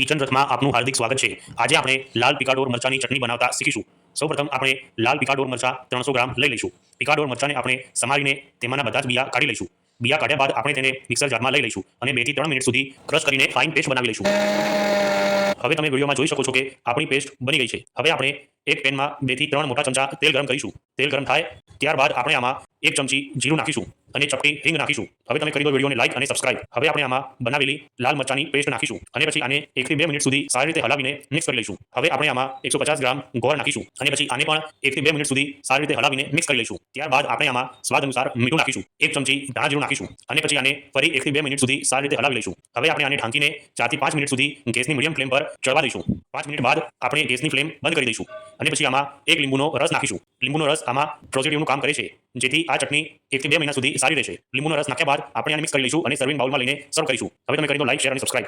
Kitchen રથમાં આપનું હાર્દિક સ્વાગત છે। આજે આપણે લાલ પિકાડોર મરચાની ચટણી બનાવતા શીખીશું। સૌપ્રથમ આપણે લાલ પિકાડોર મરચા 300 ગ્રામ લઈ લઈશું। પિકાડોર મરચાને આપણે સમારીને તેમાંના બધા જ બિયા કાઢી લઈશું। બિયા કાઢ્યા બાદ આપણે તેને મિક્સર જારમાં લઈ લઈશું અને 2 થી 3 મિનિટ સુધી ક્રશ કરીને ફાઇન પેસ્ટ બનાવી લઈશું। હવે તમે વિડીયોમાં જોઈ શકો છો કે આપણી પેસ્ટ બની ગઈ છે। હવે આપણે એક પેનમાં 2 થી 3 મોટા ચમચા તેલ ગરમ કરીશું। તેલ ગરમ થાય ત્યારબાદ આપણે આમાં 1 ચમચી જીરું નાખીશું અને ચપટી હિંગ નાખીશું। હવે તમે કરી દો વિડીયોને લાઈક અને સબસ્ક્રાઇબ। હવે આપણે આમાં બનાવેલી લાલ મરચાની પેસ્ટ નાખીશું અને પછી આને 1 થી 2 મિનિટ સુધી સારી રીતે હલાવીને મિક્સ કરી લઈશું। હવે આપણે આમાં 150 ગ્રામ ગોળ નાખીશું અને પછી આને પણ 1 થી 2 મિનિટ સુધી સારી રીતે હલાવીને મિક્સ કરી લઈશું। ત્યારબાદ આપણે આમાં સ્વાદ અનુસાર મીઠું નાખીશું, 1 ચમચી ધાણા જીરું નાખીશું અને પછી આને ફરી 1 થી 2 મિનિટ સુધી સારી રીતે હલાવી લઈશું। હવે આપણે આને ઢાંકીને 4 થી 5 મિનિટ સુધી ગેસની મીડિયમ ફ્લેમ પર ચડવા દઈશું। 5 મિનિટ બાદ આપણે ગેસની ફ્લેમ બંધ કરી દઈશું અને પછી આમાં 1 લીંબુનો રસ નાખીશું। લીંબુનો રસ આમાં પ્રોઝેટિવનું કામ કરે છે, જેથી આ ચટણી 1 થી 2 મહિના સુધી સારી રહેશે। લીંબુનો રસ નાખ્યા બાદ આપણે આને મિક્સ કરી લઈશું અને સર્વિંગ બાઉલમાં લઈને સર્વ કરીશું। હવે તમે કરી દો લાઈક, શેર અને સબસ્ક્રાઇબ।